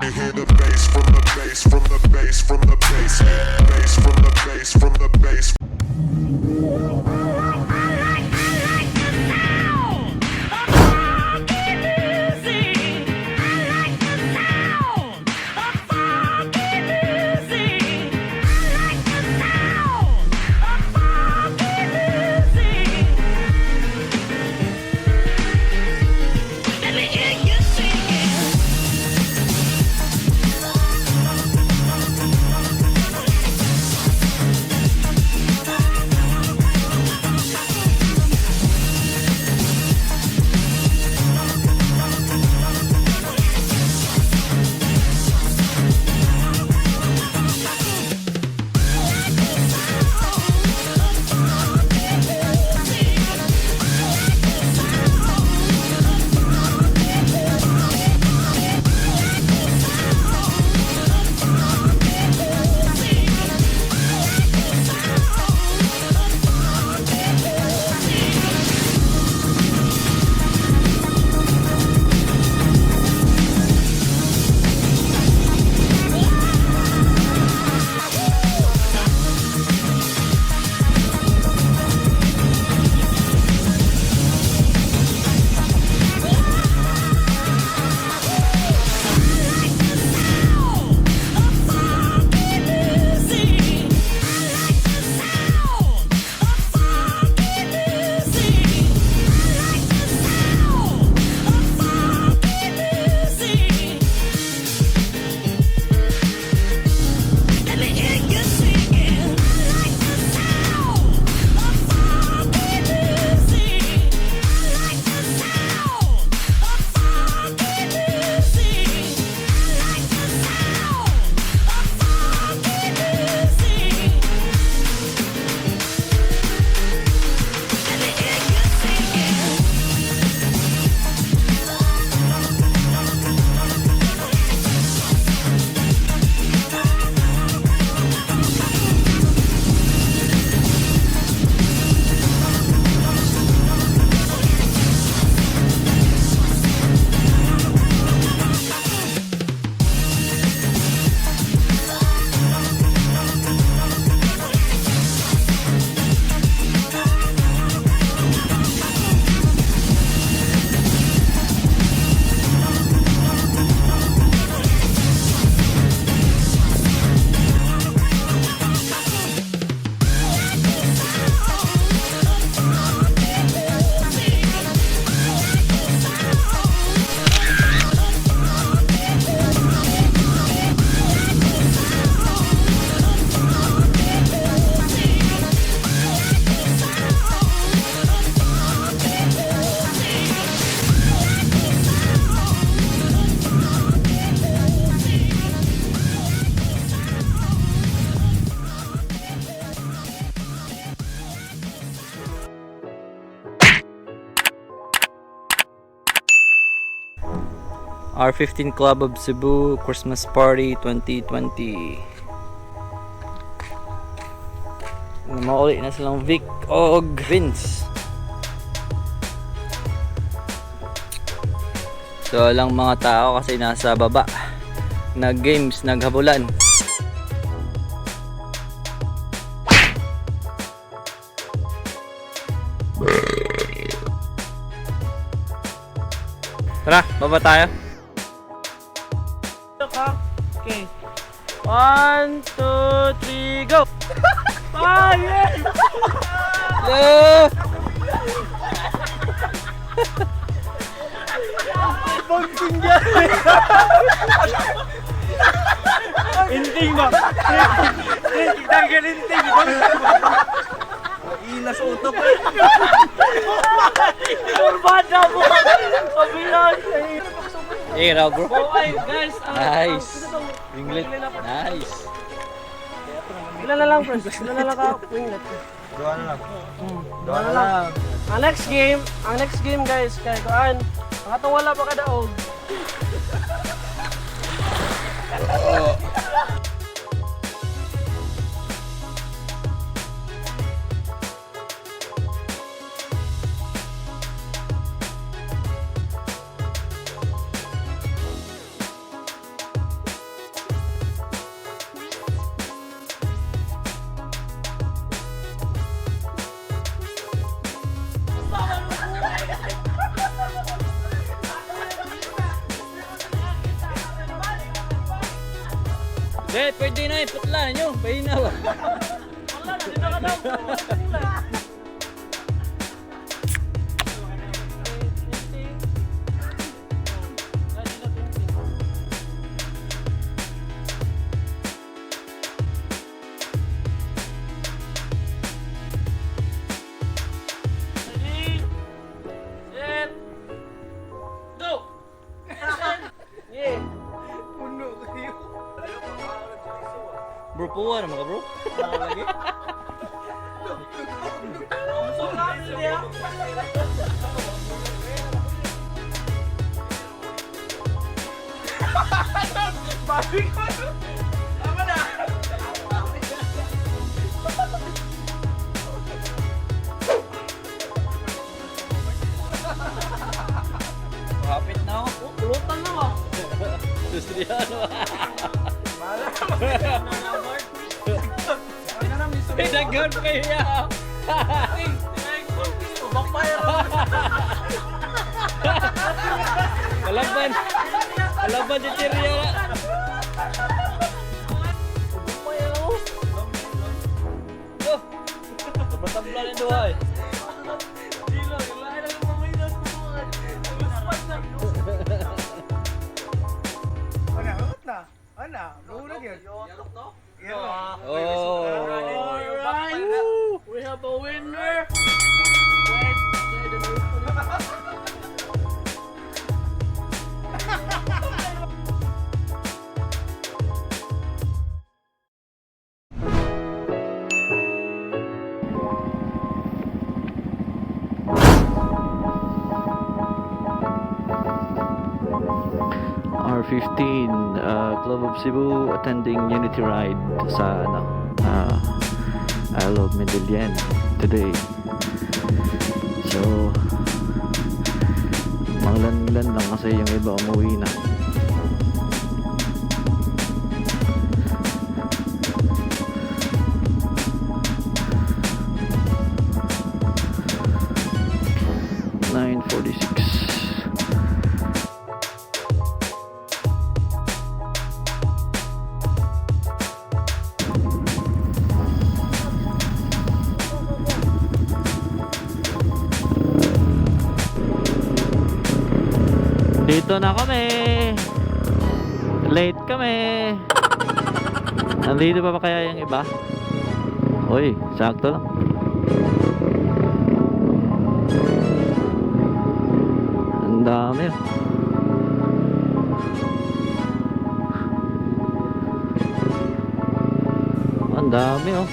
Hear the bass from the bass from the bass from the bass, bass from the bass from the bass. R15 Club of Cebu Christmas Party 2020. Mauli na silang Vic og Vince. So lang mga tao kasi nasa baba. Nag-games, naghabulan. Tara, baba tayo. Okay. 1, 2, 3, go! Fire! Hello! Bangking dyan! Inting ba? Tanggal inting! Ilas utok eh! Kurbada mo! Pabilang! Hey, raw bro. Okay, guys. Nice. Winglet. Nice. Ilan na lang, friends? Ilan na lang ka? Winglet. Dua na lang. Dua na lang. Ang next game guys, kaya kuan. Ang atong wala pa kadaog. Hindi, pwede na iputla nyo. Pwede na ba? Wala na, dito ka daw. Bro, puwa naman ka bro. Lagi. Balik ko. Tama na. Kapit na ako. Pulutan na ba? Gusto niya ano. Bala. Hey, nag-gun kayo niya. Backfire. Kalaban. Kalaban si Tirya. Backfire. Oh. Matabla ni Duhay. Dilo, ilahin lang yung maminas ko. Ana, bulag yun. Oh. Alright. We have a winner. R15 Club of Cebu attending Unity Ride sa Isle of Medellin today. So manglan-lan lang kasi yung iba umuwi na. Dito na kami. Late kami. Nandito pa kaya yung iba? Uy, sakto lang. Ang dami. Ang dami oh.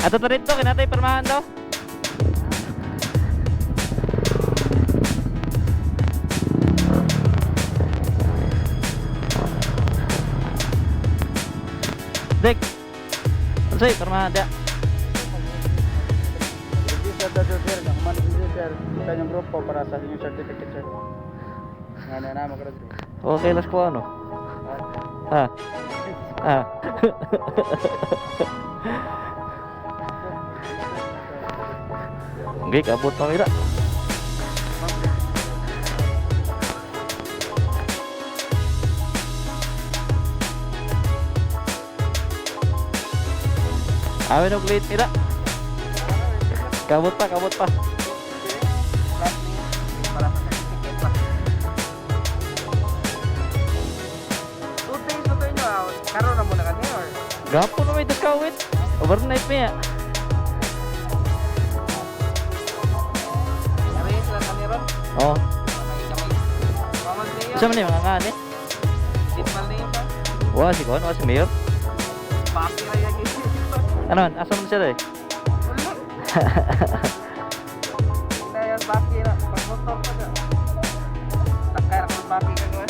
Ato to dito, kinatay permahan daw. Dek. Unsay permahan dia? Sir, nakumanin ko sir. Kita yung grupo para sa inyong certificate sir. Nga na magkaroon. Okay, let's go ano. Ha. Ha. Okay, kabut pa mira. Amin og late mira. Kabut pa, kabut pa. Para sa certificate pa. 2 days na to inyo. Karoon na muna kami or? Gapo na may discount. Overnight pa ya. Arrange lang kami ron. Oh, Kamay-kamay. Mamag na isa man yung mga ngani. Simple na yun pa. Wah, si Kon, wah si Mayor. Paki na yan. Ano man? Asa mo siya eh? Kaya baki na. Pag-motor pa na. Takay ako baki ka naman.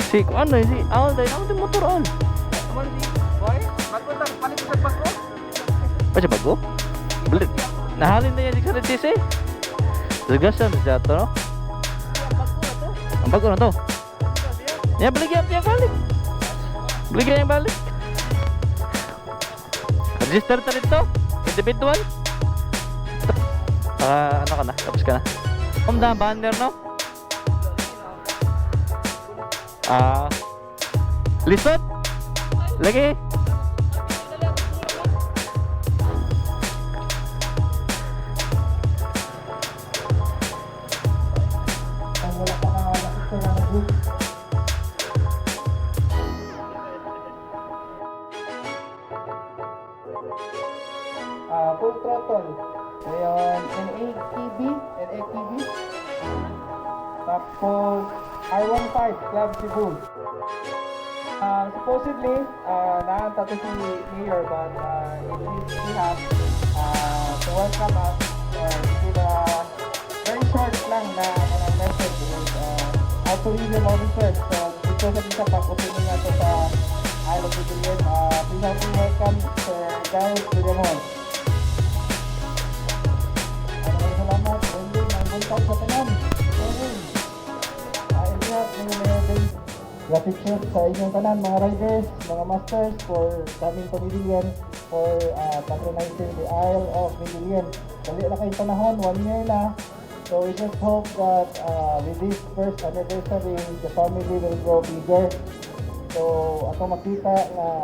Si, ano eh? Si, awal dahil. Ako din motor all. Naman di. Boy, bago lang. Palit ko sa bago. Pa siya bago? Balik. Nahalin na yan di sa sisi. Tugas siya. Siya ito, no? Bago na to. Ang bago na to. Ya, balik yan balik. Balik yan balik. Register ta rin to. Individual. Ano ka na? Tapos ka na. Kumda, banner, no? Lisod. Lagi. Wala pa na nakita na group. Full throttle. Ngayon, NATV. Tapos, R15, Club Cebu. Supposedly, naanta to si Mayor, but he has to welcome us. With a very short lang na message with our tourism officers. So, dito sa isa pag-utunin nga ito sa Isle of Medellin. Please help me welcome Sir Giles Williamon. Maraming salamat. Wendy, ang buntag sa tanan. Ingat, ngayon gratitude sa inyong tanan, mga riders, mga masters, for coming to Medellin, for patronizing the Isle of Medellin. Dali na kayong panahon, 1 year na. So we just hope that with this first anniversary, the family will grow bigger. So ako makita na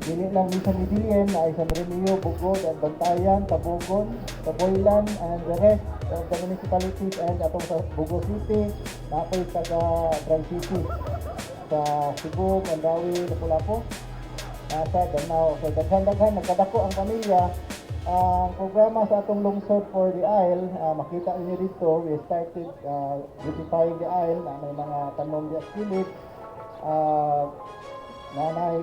dili lang ni sa Medellin, na ay sa Marinillo, Bugod, at Bantayan, Tabugon, Taboylan, and the rest of the municipalities, and atong sa Bugo City, napoy taga Dry City, sa Cebu, Mandawi, Lapu-Lapu, sa Danao. So daghan-daghan, nagkadako ang pamilya. Ang programa sa atong lungsod for the Isle, makita niyo dito, we started beautifying the Isle, na may mga tanom di kilid, nanay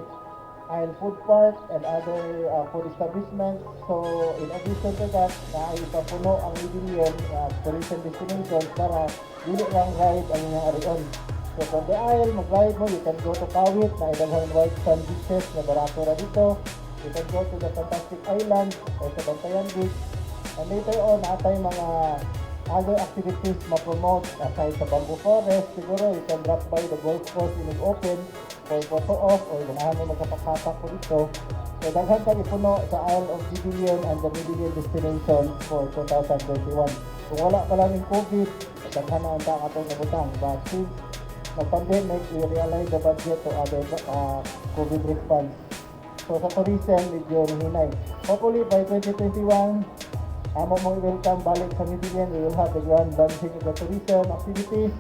Isle Food Park and other food establishments. So in addition to that, naipapuno ang Medellin tourism destinations para dili lang ride ang inyong arion. So from the Isle, mag-ride mo, you can go to Kawit, na idalhan white sand beaches na barato ra dito. You can go to the Fantastic Island or sa Bantayan Beach. And later on, natay mga other activities ma-promote aside sa Bamboo Forest. Siguro, you can drop by the golf course in open for photo off or ganahan mo magkapakapak po dito. So, daghan ka ipuno sa Isle of Medellin and the Medellin destination for 2021. Kung wala pa lang yung COVID, daghan na ang takatong nabutang. But since nag-pandemic, we realize the budget to other COVID response. So sa tourism, medyo hinay. Hopefully by 2021, amo mong welcome balik sa Medellin. We will have the grand launching of the tourism activities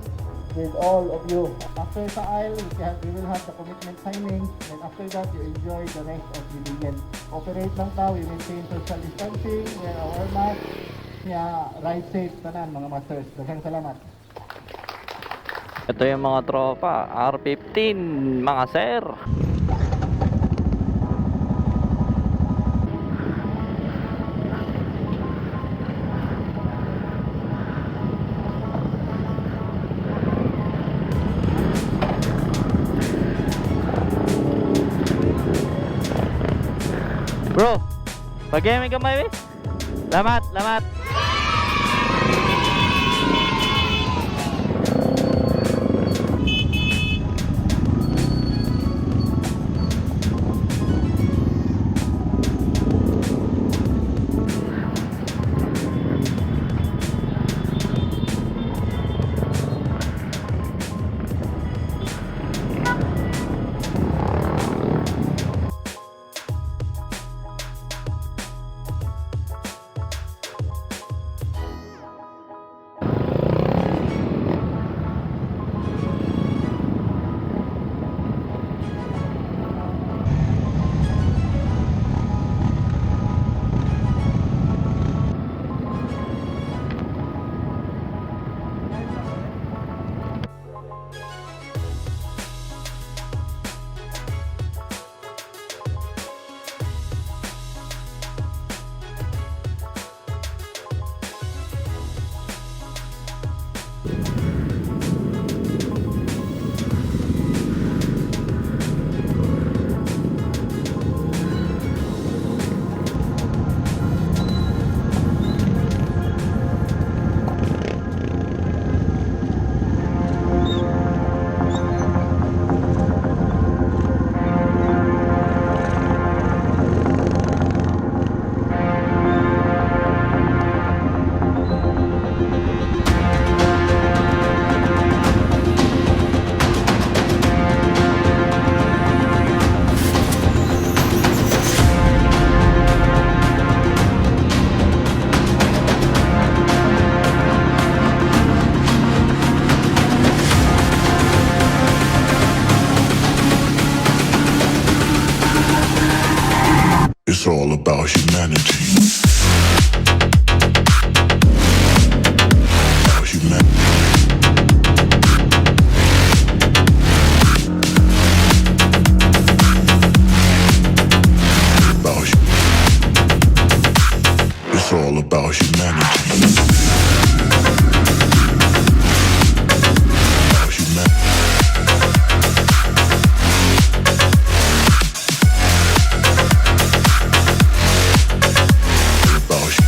with all of you. After sa Isle, we will have the commitment signing, and after that, you enjoy the rest of Medellin. Operate lang tayo, we maintain social distancing, wear our mask, kaya ride safe tanan mga masters. Daghang salamat. Ito yung mga tropa. R15, mga sir. Bro, pag-gaming kamay, eh. Lamat, lamat. It's all about humanity. About humanity. About hu- It's all about humanity. About humanity. About hu-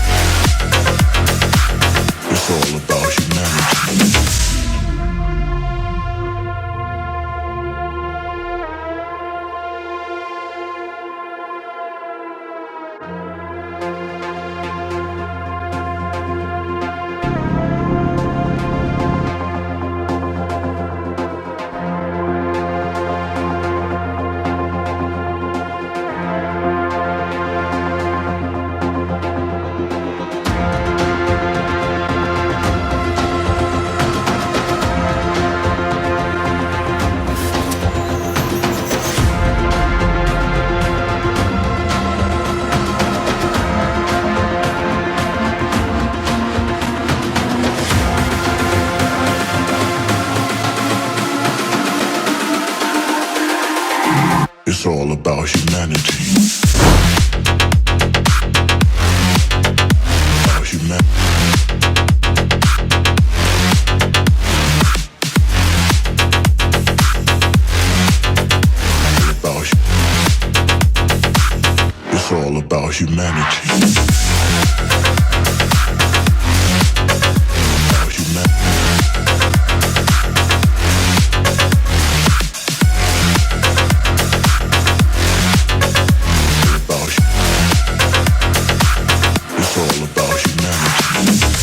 It's all about humanity. It's all about humanity. About humanity. About hu- It's all about humanity. About humanity. About hu- It's all about humanity.